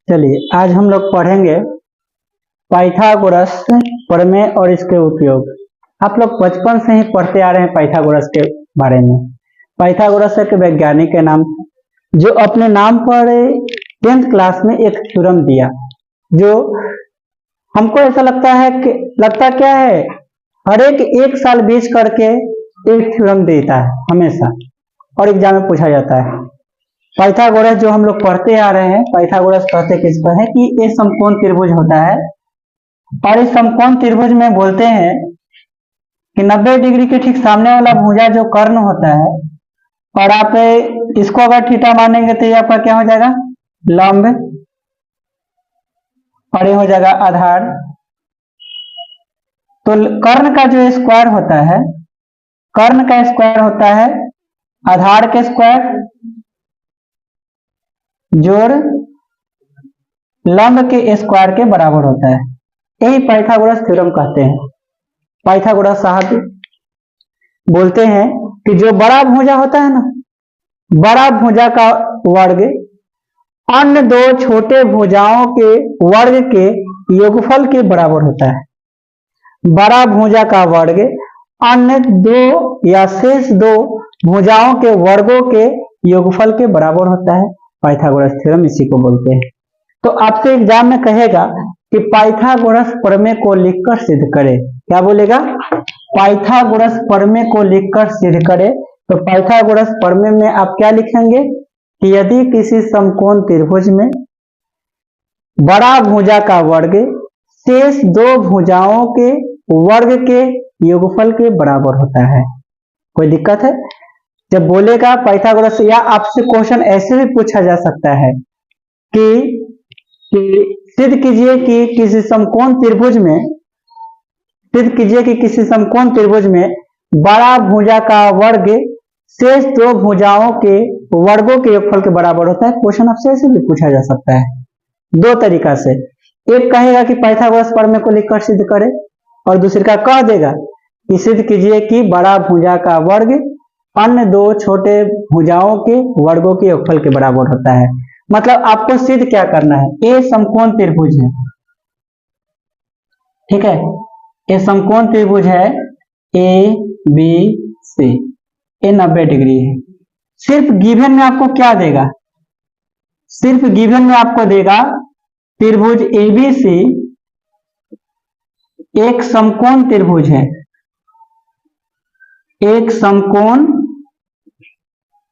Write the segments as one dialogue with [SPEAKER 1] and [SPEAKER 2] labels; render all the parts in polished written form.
[SPEAKER 1] चलिए आज हम लोग पढ़ेंगे पाइथागोरस प्रमेय और इसके उपयोग। आप लोग बचपन से ही पढ़ते आ रहे हैं पाइथागोरस के बारे में। पाइथागोरस एक वैज्ञानिक के नाम जो अपने नाम पर 10th क्लास में एक थ्योरम दिया, जो हमको ऐसा लगता है कि लगता क्या है, हर एक साल बीच करके एक थ्योरम देता है हमेशा, और एग्जाम में पूछा जाता है। पाइथागोरस जो हम लोग पढ़ते आ रहे हैं, पाइथागोरस कहते किस पर है कि ये समकोण त्रिभुज होता है, और इस समकोण त्रिभुज में बोलते हैं कि 90 डिग्री के ठीक सामने वाला भुजा जो कर्ण होता है, और आप इसको अगर थीटा मानेंगे तो ये आपका क्या हो जाएगा, लंब, और ये हो जाएगा आधार। तो कर्ण का जो स्क्वायर होता है, कर्ण का स्क्वायर होता है आधार के स्क्वायर जोड़ लंब के स्क्वायर के बराबर होता है। यही पाइथागोरस थ्योरम कहते हैं। पाइथागोरस साहब बोलते हैं कि जो बड़ा भुजा होता है ना, बड़ा भुजा का वर्ग अन्य दो छोटे भुजाओं के वर्ग के योगफल के बराबर होता है। बड़ा भुजा का वर्ग अन्य दो या शेष दो भुजाओं के वर्गों के योगफल के बराबर होता है। पाइथागोरस थ्योरम इसी को बोलते हैं। तो आपसे एग्जाम में कहेगा कि पाइथागोरस प्रमेय को लिखकर सिद्ध करे। क्या बोलेगा? पाइथागोरस प्रमेय को लिखकर सिद्ध करे। तो पाइथागोरस प्रमेय में आप क्या लिखेंगे कि यदि किसी समकोण त्रिभुज में बड़ा भुजा का वर्ग शेष दो भुजाओं के वर्ग के योगफल के बराबर होता है। कोई दिक्कत है? जब बोलेगा पाइथागोरस, या आपसे क्वेश्चन ऐसे भी पूछा जा सकता है कि सिद्ध कीजिए कि किसी समकोण त्रिभुज में, सिद्ध कीजिए कि किसी समकोण त्रिभुज में बड़ा भुजा का वर्ग शेष दो भुजाओं के वर्गों के योगफल के बराबर होता है। क्वेश्चन आपसे ऐसे भी पूछा जा सकता है दो तरीका से। एक कहेगा कि पाइथागोरस प्रमेय को लिखकर सिद्ध करे, और दूसरे का कह देगा कि सिद्ध कीजिए कि बड़ा भुजा का वर्ग अन्य दो छोटे भुजाओं के वर्गों के योगफल के बराबर होता है। मतलब आपको सिद्ध क्या करना है, ए समकोण त्रिभुज है, ठीक है, ये समकोण त्रिभुज है ए बी सी, ये 90 डिग्री है। सिर्फ गिवन में आपको क्या देगा, सिर्फ गिवन में आपको देगा त्रिभुज एबीसी एक समकोण त्रिभुज है, एक समकोण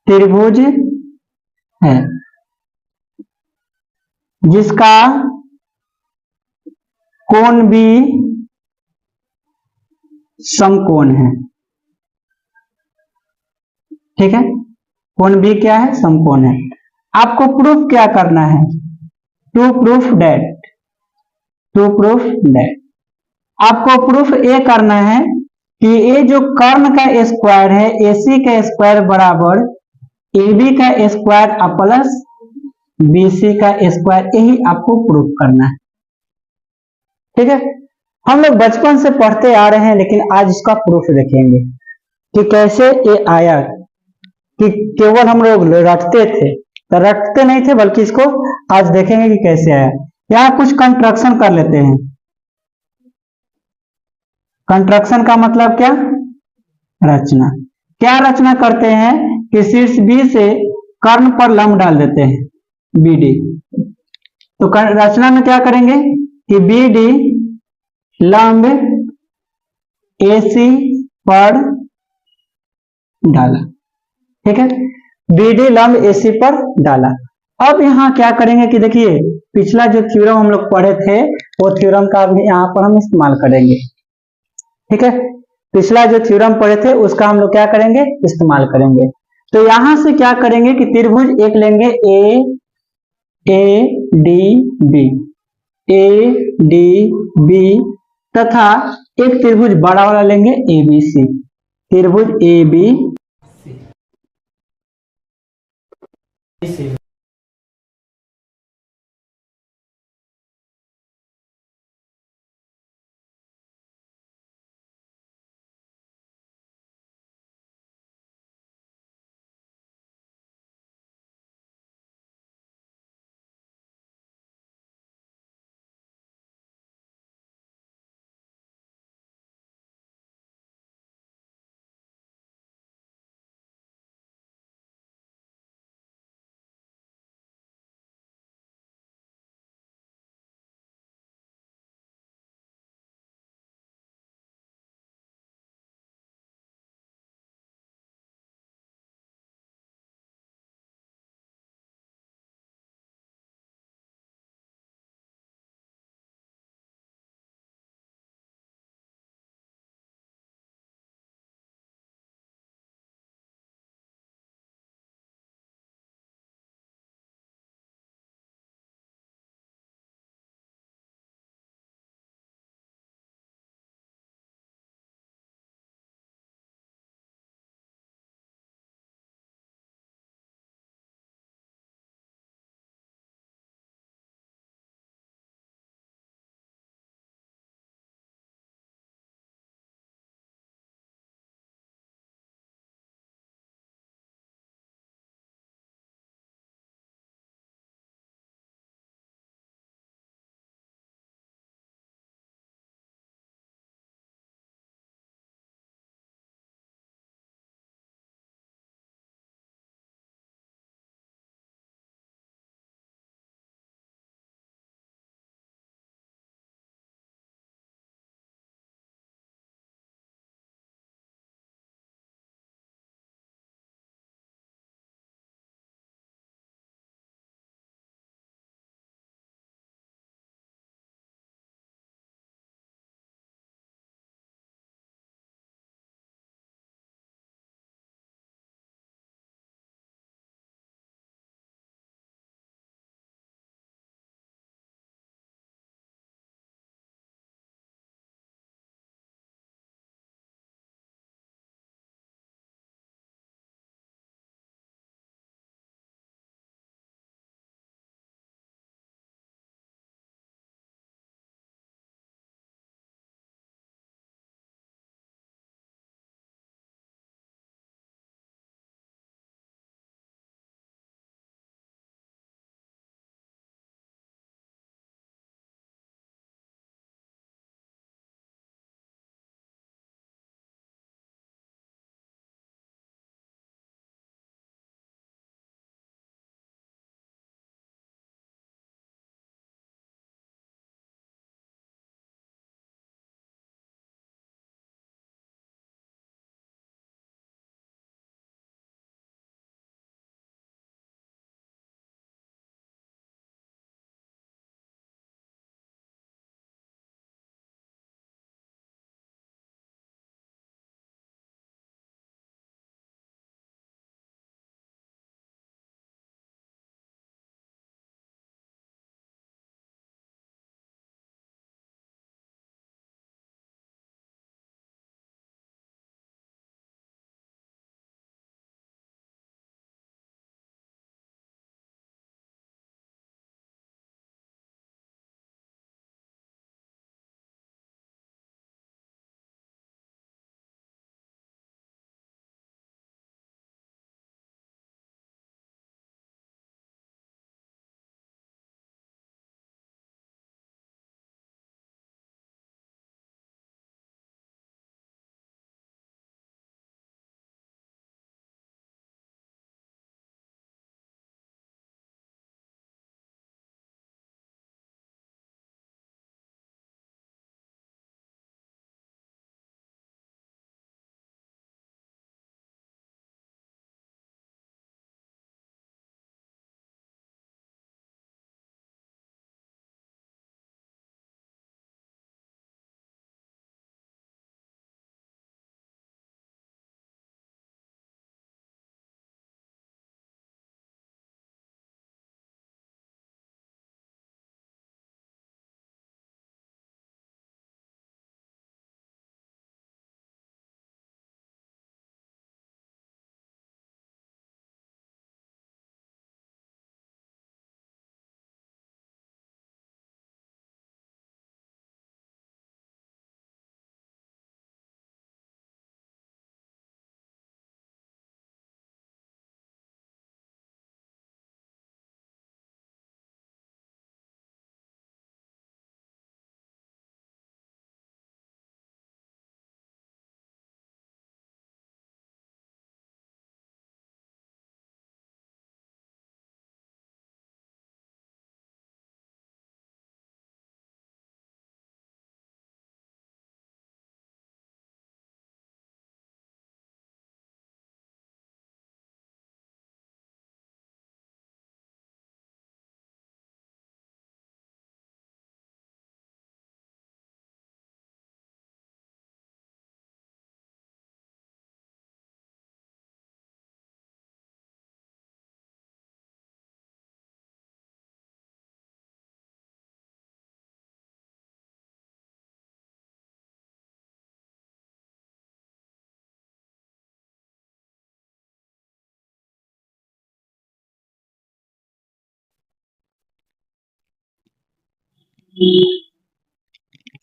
[SPEAKER 1] त्रिभुज है जिसका कोण भी समकोण है। ठीक है, कोण भी क्या है, समकोण है। आपको प्रूफ क्या करना है, टू प्रूफ दैट आपको प्रूफ ये करना है कि ये जो कर्ण का स्क्वायर है, एसी का स्क्वायर बराबर एबी का स्क्वायर प्लस बीसी का स्क्वायर, यही आपको प्रूफ करना है। ठीक है, हम लोग बचपन से पढ़ते आ रहे हैं, लेकिन आज इसका प्रूफ देखेंगे कि कैसे ये आया। कि केवल हम लोग रटते थे, तो रटते नहीं थे, बल्कि इसको आज देखेंगे कि कैसे आया। यहाँ कुछ कंस्ट्रक्शन कर लेते हैं। कंस्ट्रक्शन का मतलब क्या, रचना। क्या रचना करते हैं कि शीर्ष बी से कर्ण पर लंब डाल देते हैं बीडी। तो रचना में क्या करेंगे कि बीडी लंब एसी पर डाला। ठीक है, बीडी लंब एसी पर डाला। अब यहाँ क्या करेंगे कि देखिए, पिछला जो थ्योरम हम लोग पढ़े थे, वो थ्योरम का भी यहाँ पर हम इस्तेमाल करेंगे। ठीक है, पिछला जो थ्योरम पढ़े थे उसका हम लोग क्या करेंगे, इस्तेमाल करेंगे। तो यहां से क्या करेंगे कि त्रिभुज एक लेंगे ए डी बी तथा एक त्रिभुज बड़ा वाला लेंगे ए बी सी। त्रिभुज ए बी सी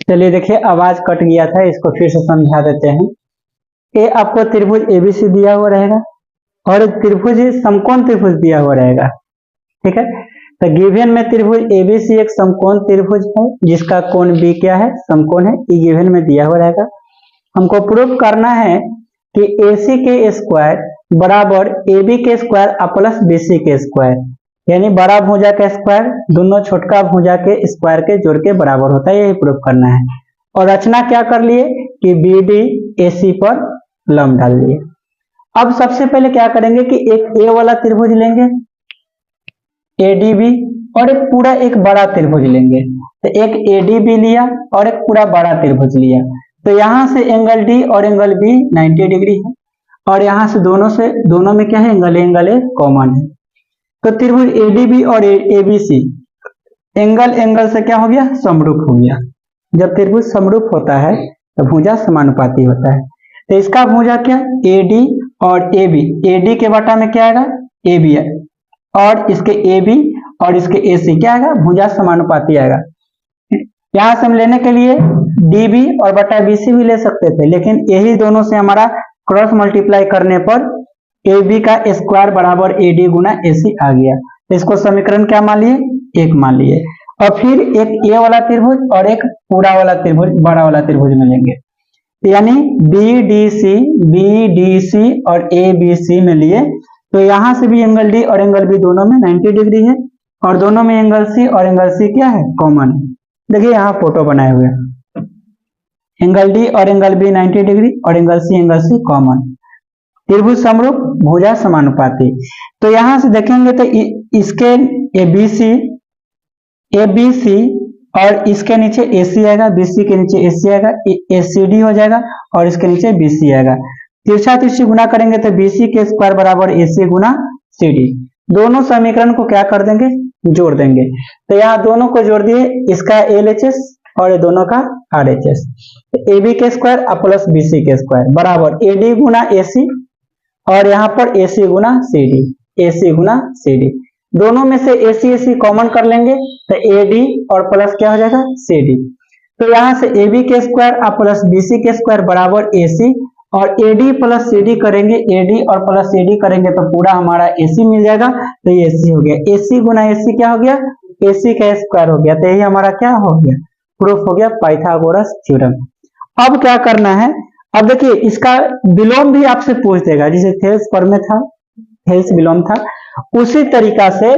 [SPEAKER 1] चलिए देखिए, आवाज कट गया था, इसको फिर से समझा देते हैं। ये आपको त्रिभुज एबीसी दिया हुआ रहेगा और एक त्रिभुज समकोण त्रिभुज दिया हुआ रहेगा। ठीक है, तो गिवन में त्रिभुज एबीसी एक समकोण त्रिभुज है जिसका कोण बी क्या है, समकोण है। ये गिवन में दिया हुआ रहेगा। हमको प्रूफ करना है कि AC के स्क्वायर बराबर AB के स्क्वायर प्लस BC के स्क्वायर, यानी बड़ा भुजा का स्क्वायर दोनों छोटका भुजा के स्क्वायर के जोड़ के बराबर होता है, यही प्रूफ करना है। और रचना क्या कर लिए कि BD AC पर लंब डाल लिए। अब सबसे पहले क्या करेंगे कि एक A वाला त्रिभुज लेंगे ADB और एक पूरा एक बड़ा त्रिभुज लेंगे। तो एक ADB लिया और एक पूरा बड़ा त्रिभुज लिया। तो यहां से एंगल D और एंगल B 90 डिग्री है और यहां से दोनों में क्या है, एंगल ए कॉमन है। तो त्रिभुज ADB और ABC एंगल से क्या हो गया, समरूप हो गया। जब त्रिभुज समरूप होता है तो भुजा समानुपाती होता है। तो इसका भुजा क्या, AD और AB, AD के बटा में क्या आएगा, AB है, और इसके AB और इसके AC क्या आएगा, भुजा समानुपाती आएगा। यहां से हम लेने के लिए DB और बटा BC भी ले सकते थे, लेकिन यही दोनों से हमारा क्रॉस मल्टीप्लाई करने पर AB का स्क्वायर बराबर AD गुना AC आ गया। तो इसको समीकरण क्या मान लिए, 1 मान लिए। और फिर एक A वाला त्रिभुज और एक पूरा वाला त्रिभुज, बड़ा वाला त्रिभुज मिलेंगे। यानी BDC और ABC में लिए। तो यहां से भी एंगल D और एंगल B दोनों में 90 डिग्री है और दोनों में एंगल C और एंगल C क्या है, कॉमन है। देखिए यहाँ फोटो बनाए हुए, एंगल D और एंगल B 90 डिग्री और एंगल C कॉमन। त्रिभुज समरूप, भुजा समानुपाती। तो यहां से देखेंगे तो इसके ABC और इसके नीचे AC आएगा, BC के नीचे AC आएगा, ACD हो जाएगा और इसके नीचे BC आएगा। तिरछा तिरछी गुना करेंगे तो BC के स्क्वायर बराबर AC गुना CD। दोनों समीकरण को क्या कर देंगे, जोड़ देंगे। तो यहाँ दोनों को जोड़ दिए, इसका LHS और ये दोनों का RHS। AB के स्क्वायर प्लस BC के स्क्वायर बराबर AD गुना AC और यहाँ पर AC गुना CD। दोनों में से AC कॉमन कर लेंगे तो AD और प्लस क्या हो जाएगा, CD। तो यहाँ से AB के स्क्वायर प्लस BC के स्क्वायर बराबर AC और AD प्लस CD करेंगे, AD और प्लस CD करेंगे तो पूरा हमारा AC मिल जाएगा। तो ये AC हो गया, AC गुना AC क्या हो गया, AC का स्क्वायर हो गया। तो यही हमारा क्या हो गया, प्रूफ हो गया पाइथागोरस थ्योरम। अब क्या करना है, अब देखिए इसका विलोम भी आपसे पूछ देगा, जिसे थेल्स पर में था, थेल्स विलोम था, उसी तरीका से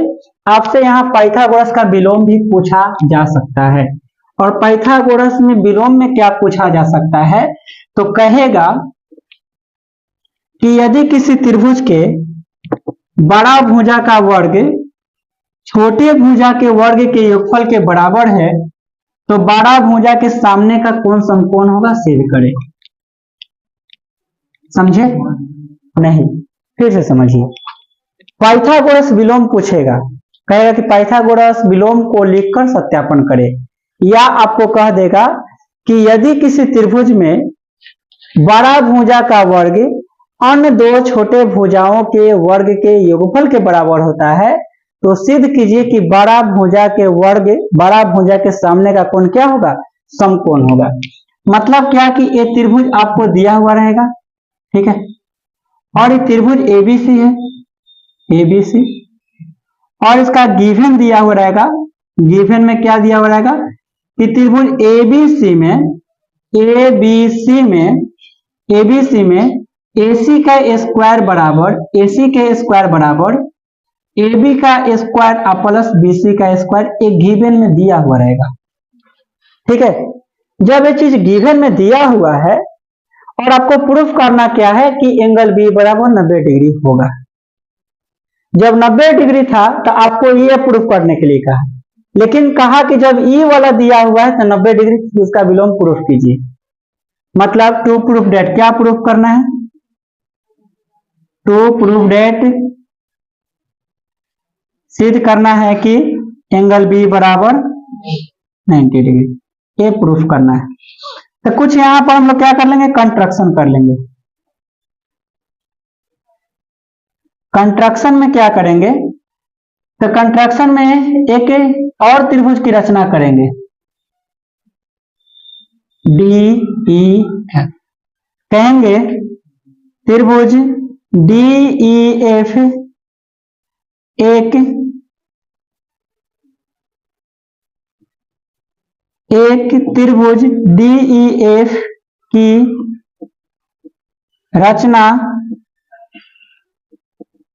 [SPEAKER 1] आपसे यहाँ पाइथागोरस का विलोम भी पूछा जा सकता है। और पाइथागोरस में विलोम में क्या पूछा जा सकता है, तो कहेगा कि यदि किसी त्रिभुज के बड़ा भुजा का वर्ग छोटे भुजा के वर्ग के योगफल के बराबर है तो बड़ा भुजा के सामने का कोण समकोण होगा, सिद्ध करें। समझे नहीं, फिर से समझिए। पाइथागोरस विलोम पूछेगा, कहेगा कि पाइथागोरस विलोम को लिखकर सत्यापन करें, या आपको कह देगा कि यदि किसी त्रिभुज में बड़ा भुजा का वर्ग अन्य दो छोटे भुजाओं के वर्ग के योगफल के बराबर होता है तो सिद्ध कीजिए कि बड़ा भुजा के वर्ग बड़ा भुजा के सामने का कोण क्या होगा, समकोण होगा। मतलब क्या कि ये त्रिभुज आपको दिया हुआ रहेगा, ठीक है, और ये त्रिभुज ABC है, ABC, और इसका गिवन दिया हुआ रहेगा। गिवन में क्या दिया हुआ रहेगा कि त्रिभुज ABC में AC का स्क्वायर बराबर AB का स्क्वायर प्लस BC का स्क्वायर एक गिवन में दिया हुआ रहेगा। ठीक है, जब ये चीज गिवन में दिया हुआ है और आपको प्रूफ करना क्या है कि एंगल B बराबर 90 डिग्री होगा। जब 90 डिग्री था तो आपको ये प्रूफ करने के लिए कहा, लेकिन कहा कि जब E वाला दिया हुआ है तो 90 डिग्री उसका विलोम प्रूफ कीजिए। मतलब टू प्रूफ डेट, क्या प्रूफ करना है, टू प्रूफ डेट सिद्ध करना है कि एंगल B बराबर 90 डिग्री, ये प्रूफ करना है। तो कुछ यहां पर हम लोग क्या कर लेंगे, कंट्रक्शन कर लेंगे। कंट्रक्शन में क्या करेंगे, तो कंट्रक्शन में एक और त्रिभुज की रचना करेंगे। DEF। कहेंगे त्रिभुज DEF एक त्रिभुज DEF की रचना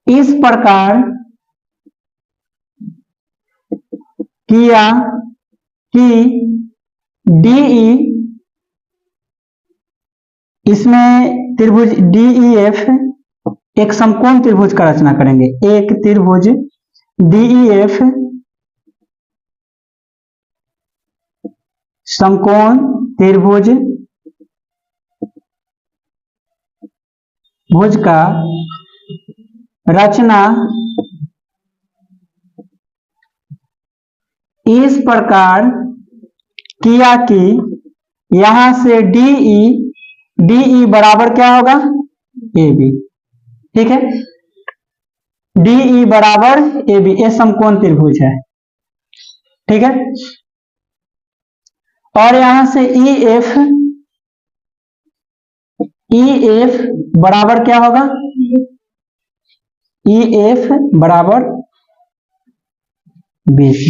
[SPEAKER 1] इस प्रकार किया कि DE, इसमें त्रिभुज DEF एक समकोण त्रिभुज का रचना करेंगे। एक त्रिभुज DEF समकोण त्रिभुज का रचना इस प्रकार किया कि यहां से DE बराबर क्या होगा, AB। ठीक है, DE बराबर AB, ये समकोण त्रिभुज है। ठीक है, और यहां से EF बराबर क्या होगा, EF बराबर BC।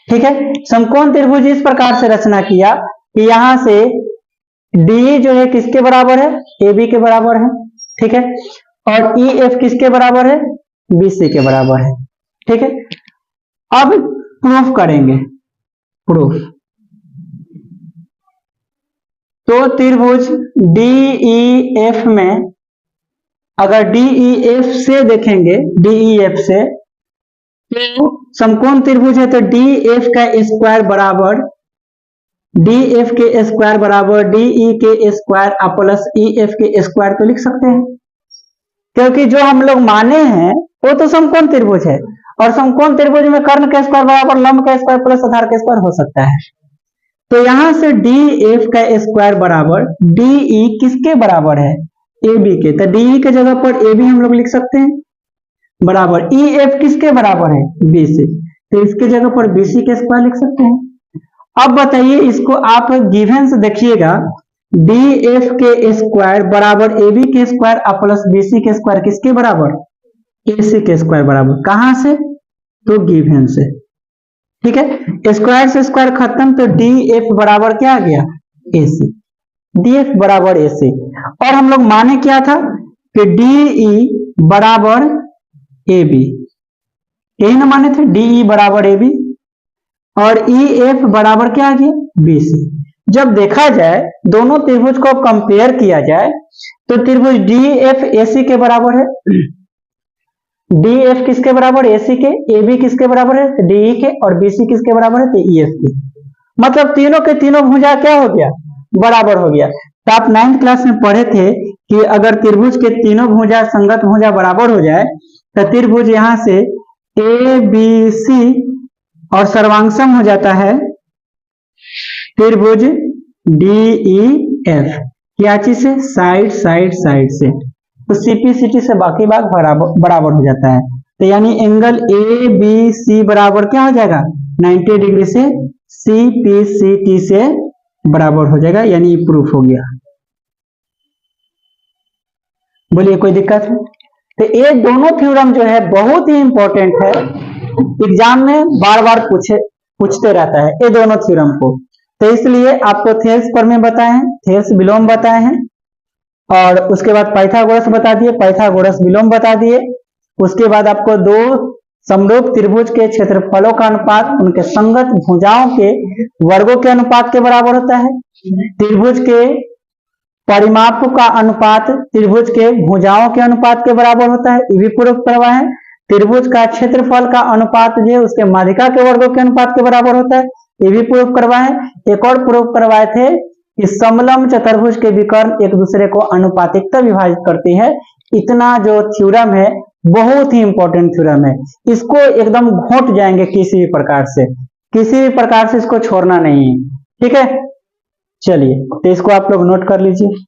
[SPEAKER 1] ठीक है, समकोण त्रिभुज इस प्रकार से रचना किया कि यहां से DE जो है किसके बराबर है, AB के बराबर है। ठीक है, और EF किसके बराबर है, BC के बराबर है। ठीक है, अब प्रूफ करेंगे। प्रूफ तो त्रिभुज DEF में अगर DEF से देखेंगे, DEF से तो समकोण त्रिभुज है, तो DF का स्क्वायर बराबर DF के स्क्वायर बराबर DE के स्क्वायर प्लस EF के स्क्वायर तो लिख सकते हैं, क्योंकि जो हम लोग माने हैं वो तो समकोण त्रिभुज है, और समकोण त्रिभुज में कर्ण का स्क्वायर बराबर लंब का स्क्वायर प्लस आधार का स्क्वायर हो सकता है। तो यहां से DF का स्क्वायर बराबर DE किसके बराबर है, AB के, तो DE के जगह पर AB हम लोग लिख सकते हैं बराबर EF किसके बराबर है, BC, तो इसके जगह पर BC के स्क्वायर लिख सकते हैं। अब बताइए, इसको आप गिवन से देखिएगा, DF के स्क्वायर बराबर AB के स्क्वायर प्लस BC के स्क्वायर किसके बराबर, AC के स्क्वायर बराबर। कहां से, तो गिवन से। ठीक है, स्क्वायर से स्क्वायर खत्म, तो DF बराबर क्या आ गया, AC। DF बराबर AC, और हम लोग माने क्या था कि DE बराबर AB, यही ना माने थे, DE बराबर AB, और EF बराबर क्या आ गया, BC। जब देखा जाए दोनों त्रिभुज को कंपेयर किया जाए तो त्रिभुज DF AC के बराबर है, DF किसके बराबर, AC के, AB किसके बराबर है, DE के, और BC किसके बराबर है, तो EF के। मतलब तीनों के तीनों भुजा क्या हो गया, बराबर हो गया। तो आप 9th क्लास में पढ़े थे कि अगर त्रिभुज के तीनों भुजा संगत भुजा बराबर हो जाए तो त्रिभुज यहां से ABC और सर्वांगसम हो जाता है त्रिभुज DEF। क्या चीज से, साइड साइड साइड से, तो CPCT से बाकी भाग बराबर हो जाता है। तो यानी एंगल ABC बराबर क्या हो जाएगा, 90 डिग्री से CPCT से बराबर हो जाएगा, यानी प्रूफ हो गया। बोलिए कोई दिक्कत है? तो ये दोनों थ्योरम जो है बहुत ही इंपॉर्टेंट है, एग्जाम में बार बार पूछते रहता है ये दोनों थ्योरम को। तो इसलिए आपको थेल्स प्रमेय बताए हैं, थेल्स विलोम बताए हैं, और उसके बाद पाइथागोरस बता दिए, पाइथागोरस विलोम बता दिए। उसके बाद आपको दो समरूप त्रिभुज के क्षेत्रफलों का अनुपात उनके संगत भुजाओं के वर्गों के अनुपात के बराबर होता है। त्रिभुज के परिमाप का अनुपात त्रिभुज के भुजाओं के अनुपात के बराबर होता है, ये भी प्रूफ करवाए हैं। त्रिभुज का क्षेत्रफल का अनुपात जो है उसके माध्यिका के वर्गों के अनुपात के बराबर होता है, ये भी प्रूफ करवाए। एक और प्रूफ करवाए थे कि समलंब चतुर्भुज के विकर्ण एक दूसरे को अनुपातिकता विभाजित करती है। इतना जो थ्योरम है बहुत ही इंपॉर्टेंट थ्योरम है, इसको एकदम घोट जाएंगे किसी भी प्रकार से, किसी भी प्रकार से इसको छोड़ना नहीं है। ठीक है, चलिए तो इसको आप लोग नोट कर लीजिए।